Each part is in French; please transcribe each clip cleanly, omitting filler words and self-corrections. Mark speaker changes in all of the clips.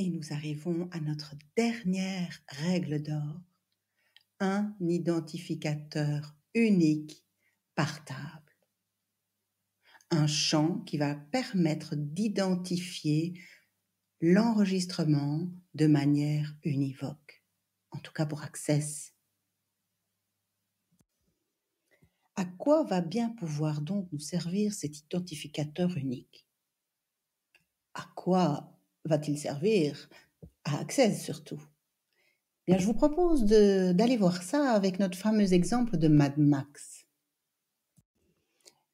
Speaker 1: Et nous arrivons à notre dernière règle d'or, un identificateur unique par table. Un champ qui va permettre d'identifier l'enregistrement de manière univoque, en tout cas pour Access. À quoi va bien pouvoir donc nous servir cet identificateur unique? À quoi va-t-il servir? À Access surtout. Bien, je vous propose d'aller voir ça avec notre fameux exemple de Mad Max.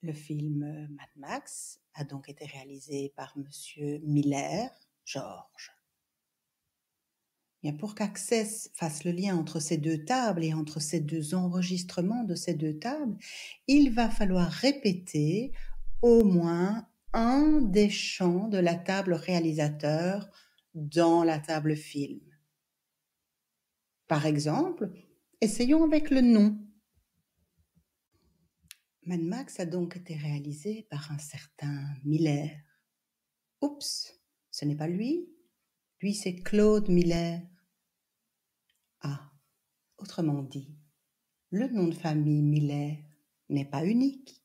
Speaker 1: Le film Mad Max a donc été réalisé par Monsieur Miller, George. Bien, pour qu'Access fasse le lien entre ces deux tables et entre ces deux enregistrements de ces deux tables, il va falloir répéter au moins un des champs de la table réalisateur dans la table film. Par exemple, essayons avec le nom. Mad Max a donc été réalisé par un certain Miller. Oups, ce n'est pas lui. Lui, c'est Claude Miller. Ah, autrement dit, le nom de famille Miller n'est pas unique.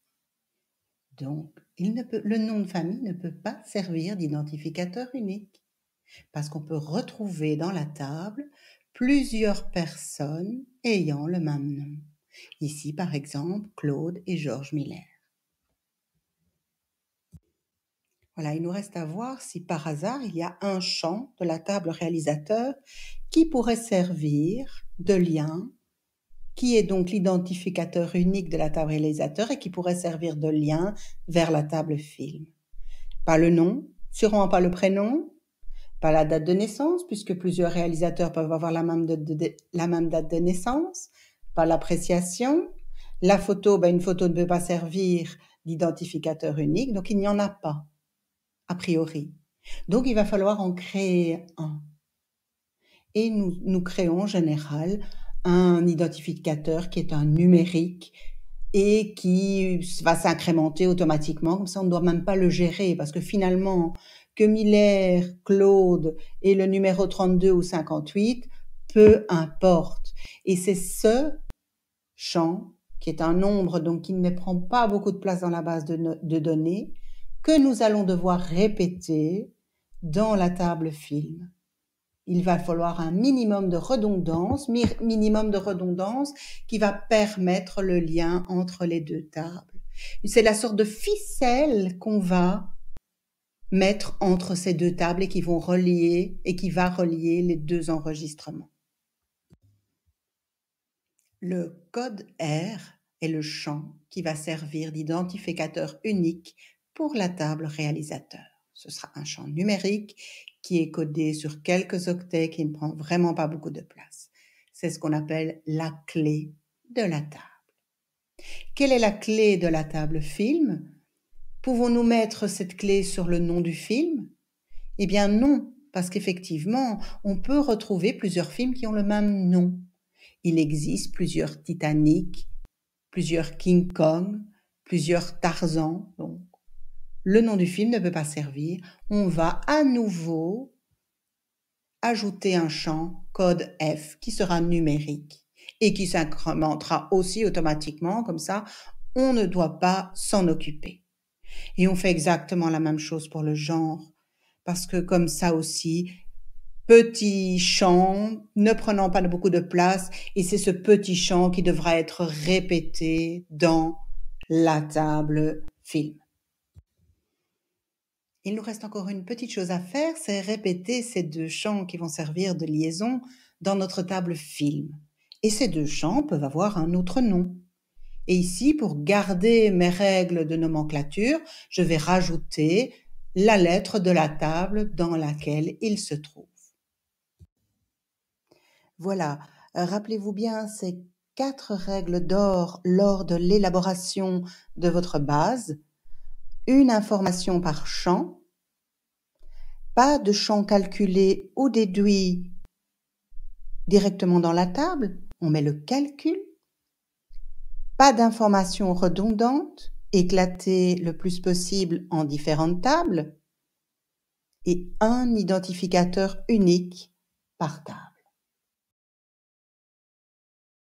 Speaker 1: Donc, le nom de famille ne peut pas servir d'identificateur unique, parce qu'on peut retrouver dans la table plusieurs personnes ayant le même nom. Ici, par exemple, Claude et George Miller. Voilà, il nous reste à voir si par hasard il y a un champ de la table réalisateur qui pourrait servir de lien, qui est donc l'identificateur unique de la table réalisateur et qui pourrait servir de lien vers la table film. Pas le nom, sûrement pas le prénom, pas la date de naissance, puisque plusieurs réalisateurs peuvent avoir la même date de naissance, pas l'appréciation. La photo, une photo ne peut pas servir d'identificateur unique, donc il n'y en a pas, a priori. Donc il va falloir en créer un. Et nous créons en général un identificateur qui est un numérique et qui va s'incrémenter automatiquement, comme ça on ne doit même pas le gérer, parce que finalement, que Miller, Claude et le numéro 32 ou 58, peu importe. Et c'est ce champ, qui est un nombre donc qui ne prend pas beaucoup de place dans la base de données, que nous allons devoir répéter dans la table film. Il va falloir un minimum de redondance qui va permettre le lien entre les deux tables. C'est la sorte de ficelle qu'on va mettre entre ces deux tables et qui va relier les deux enregistrements. Le code R est le champ qui va servir d'identificateur unique pour la table réalisateur. Ce sera un champ numérique qui est codé sur quelques octets, qui ne prend vraiment pas beaucoup de place. C'est ce qu'on appelle la clé de la table. Quelle est la clé de la table film? Pouvons-nous mettre cette clé sur le nom du film? Eh bien non, parce qu'effectivement, on peut retrouver plusieurs films qui ont le même nom. Il existe plusieurs Titanic, plusieurs King Kong, plusieurs Tarzan. Donc, le nom du film ne peut pas servir. On va à nouveau ajouter un champ code F qui sera numérique et qui s'incrémentera aussi automatiquement. Comme ça, on ne doit pas s'en occuper. Et on fait exactement la même chose pour le genre, parce que comme ça aussi, petit champ, ne prenant pas beaucoup de place, et c'est ce petit champ qui devra être répété dans la table film. Il nous reste encore une petite chose à faire, c'est répéter ces deux champs qui vont servir de liaison dans notre table film. Et ces deux champs peuvent avoir un autre nom. Et ici, pour garder mes règles de nomenclature, je vais rajouter la lettre de la table dans laquelle il se trouve. Voilà, rappelez-vous bien ces 4 règles d'or lors de l'élaboration de votre base. Une information par champ, pas de champ calculé ou déduit directement dans la table, on met le calcul. Pas d'informations redondantes, éclatées le plus possible en différentes tables. et un identificateur unique par table.